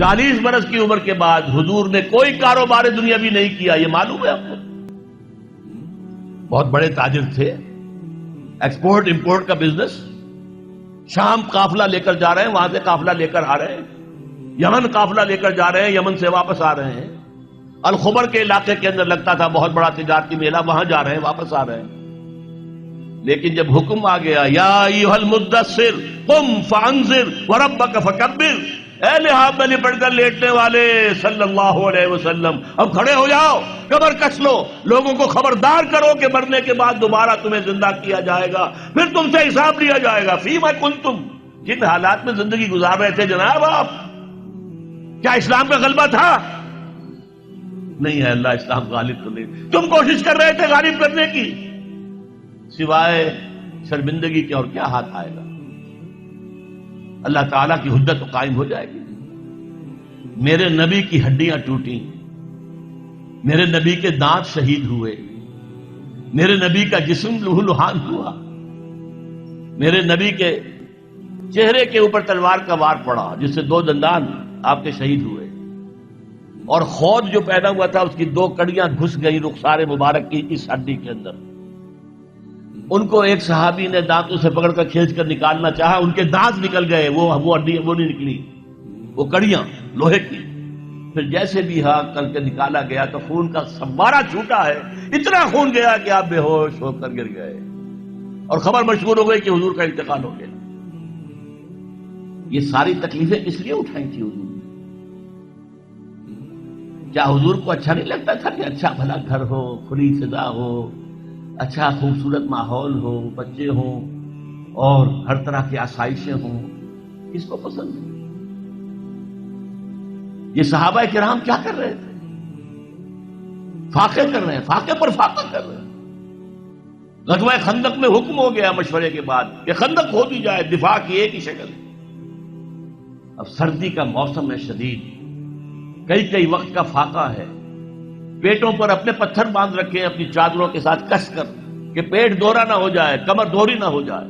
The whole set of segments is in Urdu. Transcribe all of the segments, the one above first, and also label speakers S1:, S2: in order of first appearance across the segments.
S1: 40 برس کی عمر کے بعد حضور نے کوئی کاروبار دنیاوی نہیں کیا، یہ معلوم ہے آپ کو؟ بہت بڑے تاجر تھے، ایکسپورٹ امپورٹ کا بزنس، شام قافلہ لے کر جا رہے ہیں، وہاں سے قافلہ لے کر آ رہے ہیں، یمن قافلہ لے کر جا رہے ہیں، یمن سے واپس آ رہے ہیں، الخبر کے علاقے کے اندر لگتا تھا بہت بڑا تجارتی میلہ، وہاں جا رہے ہیں، واپس آ رہے ہیں۔ لیکن جب حکم آ گیا یا ایھا المدثر قم فانذر وربک فکبر، اے لحاف میں لپٹ کر لیٹنے والے صلی اللہ علیہ وسلم، اب کھڑے ہو جاؤ، کمر کس لو، لوگوں کو خبردار کرو کہ مرنے کے بعد دوبارہ تمہیں زندہ کیا جائے گا، پھر تم سے حساب لیا جائے گا۔ فیما کنتم، جن حالات میں زندگی گزار رہے تھے جناب آپ، کیا اسلام کا غلبہ تھا؟ نہیں ہے، اللہ اسلام غالب تو نہیں، تم کوشش کر رہے تھے غالب کرنے کی، سوائے شرمندگی کے اور کیا ہاتھ آئے گا؟ اللہ تعالیٰ کی حجت تو قائم ہو جائے گی۔ میرے نبی کی ہڈیاں ٹوٹیں، میرے نبی کے دانت شہید ہوئے، میرے نبی کا جسم لہو لہان ہوا، میرے نبی کے چہرے کے اوپر تلوار کا وار پڑا جس سے 2 دندان آپ کے شہید ہوئے، اور خود جو پیدا ہوا تھا اس کی 2 کڑیاں گھس گئی رخسار مبارک کی اس ہڈی کے اندر۔ ان کو ایک صحابی نے دانتوں سے پکڑ کر کھینچ کر نکالنا چاہا، ان کے دانت نکل گئے، وہ ہڈی وہ نہیں نکلی، وہ کڑیاں لوہے کی۔ پھر جیسے بھی کر کے نکالا گیا تو خون کا فوارہ چھوٹا ہے، اتنا خون گیا کہ آپ بے ہوش ہو کر گر گئے، اور خبر مشہور ہو گئی کہ حضور کا انتقال ہو گیا۔ یہ ساری تکلیفیں کس لیے اٹھائی تھی حضور نے؟ کیا حضور کو اچھا نہیں لگتا تھا کہ اچھا بھلا گھر ہو، کھلی فضا ہو، اچھا خوبصورت ماحول ہو، بچے ہوں اور ہر طرح کی آسائشیں ہوں؟ کس کو پسند ہے؟ یہ صحابہ کرام کیا کر رہے تھے؟ فاقے کر رہے ہیں، فاقے پر فاقہ کر رہے ہیں۔ غزوہ خندق میں حکم ہو گیا مشورے کے بعد کہ خندق کھودی جائے، دفاع کی ایک ہی شکل۔ اب سردی کا موسم ہے شدید، کئی وقت کا فاقہ ہے، پیٹوں پر اپنے پتھر باندھ رکھے ہیں اپنی چادروں کے ساتھ کس کر کہ پیٹ دوہرا نہ ہو جائے، کمر دوہری نہ ہو جائے۔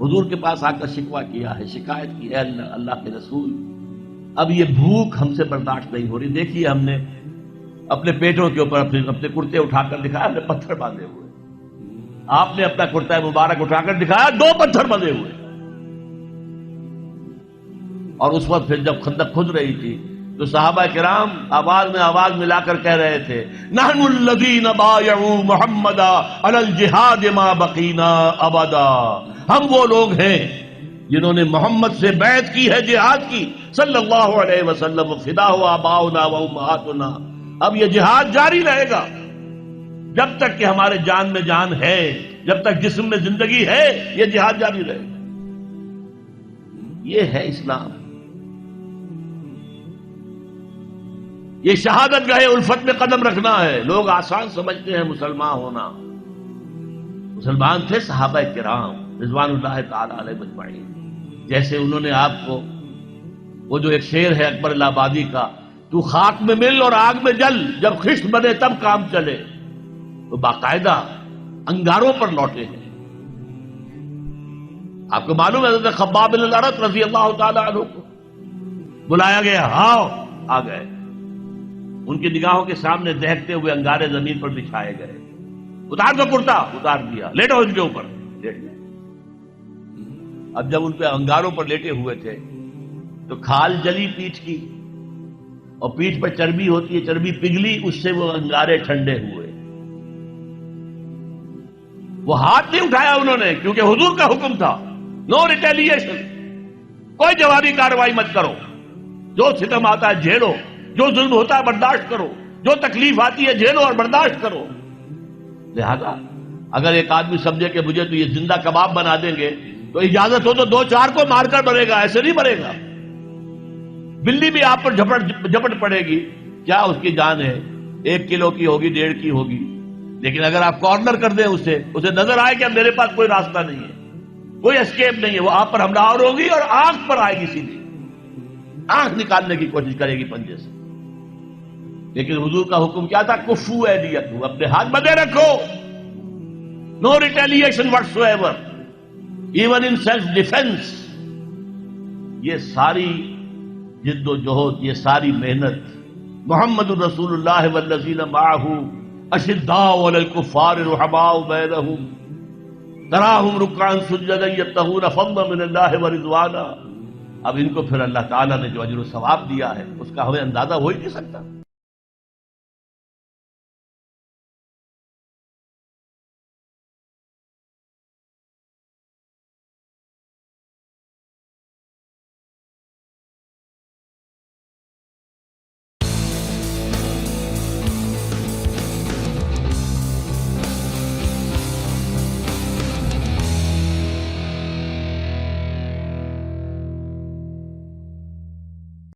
S1: حضور کے پاس آ کر شکوہ کیا ہے، شکایت کی ہے، اللہ کے رسول اب یہ بھوک ہم سے برداشت نہیں ہو رہی، دیکھیے ہم نے اپنے پیٹوں کے اوپر اپنے کرتے اٹھا کر دکھایا، ہم نے پتھر باندھے ہوئے، آپ نے اپنا کرتا مبارک اٹھا کر دکھایا، 2 پتھر بندھے ہوئے۔ اور اس وقت پھر جب خندق کھد رہی تھی تو صحابہ کرام آواز میں آواز ملا کر کہہ رہے تھے، نحن الذین بایعوا محمدا علی الجہاد ما بقینا ابدا، ہم وہ لوگ ہیں جنہوں نے محمد سے بیعت کی ہے جہاد کی صلی اللہ علیہ وسلم، فدا ہوا آباؤنا و امہاتنا، اب یہ جہاد جاری رہے گا جب تک کہ ہمارے جان میں جان ہے، جب تک جسم میں زندگی ہے، یہ جہاد جاری رہے گا۔ یہ ہے اسلام، یہ شہادت گاہ الفت میں قدم رکھنا ہے۔ لوگ آسان سمجھتے ہیں مسلمان ہونا، مسلمان تھے صحابہ کرام رضوان اللہ تعالی علیہ مجمعین۔ جیسے انہوں نے آپ کو وہ جو ایک شعر ہے اکبر اللہ آبادی کا، تو خاک میں مل اور آگ میں جل، جب خشت بنے تب کام چلے، تو باقاعدہ انگاروں پر لوٹے ہیں۔ آپ کو معلوم ہے حضرت خباب بن الارت رضی اللہ تعالی عنہ کو بلایا گیا، آؤ، آ گئے، ان کی نگاہوں کے سامنے دہکتے ہوئے انگارے زمین پر بچھائے گئے، اتار دو کرتا، اتار دیا، لیٹو ان کے اوپر، لیٹ گئے۔ اب جب ان پہ انگاروں پر لیٹے ہوئے تھے تو کھال جلی پیٹھ کی، اور پیٹھ پر چربی ہوتی ہے، چربی پگھلی، اس سے وہ انگارے ٹھنڈے ہوئے۔ وہ ہاتھ نہیں اٹھایا انہوں نے، کیونکہ حضور کا حکم تھا، نو ریٹیلیشن، کوئی جوابی کارروائی مت کرو، جو ستم آتا ہے جھیلو، جو ظلم ہوتا ہے برداشت کرو، جو تکلیف آتی ہے جھیلو اور برداشت کرو۔ لہذا اگر ایک آدمی سمجھے کہ مجھے تو یہ زندہ کباب بنا دیں گے تو اجازت ہو تو 2-4 کو مار کر مرے گا، ایسے نہیں مرے گا۔ بلی بھی آپ پر جھپٹ پڑے گی، کیا اس کی جان ہے، 1 کلو کی ہوگی، 1.5 کی ہوگی، لیکن اگر آپ کارنر کر دیں اسے نظر آئے کہ میرے پاس کوئی راستہ نہیں ہے، کوئی اسکیپ نہیں ہے، وہ آپ پر حملہ آور ہوگی اور آنکھ پر آئے گی، سیدھی آنکھ نکالنے کی کوشش کرے گی پنجے سے۔ لیکن حضور کا حکم کیا تھا؟ کفو ایدیکم، اپنے ہاتھ بندھے رکھو، no retaliation whatsoever, even in self defence. یہ ساری جد و جہد، یہ ساری محنت، محمد الرسول اللہ والذین معہ اشداء علی الکفار رحماء بینہم تراہم رکعا سجدا یبتغون فضلا من اللہ ورضوانا. اب ان کو پھر اللہ تعالیٰ نے جو اجر و ثواب دیا ہے اس کا ہمیں اندازہ ہو ہی نہیں سکتا.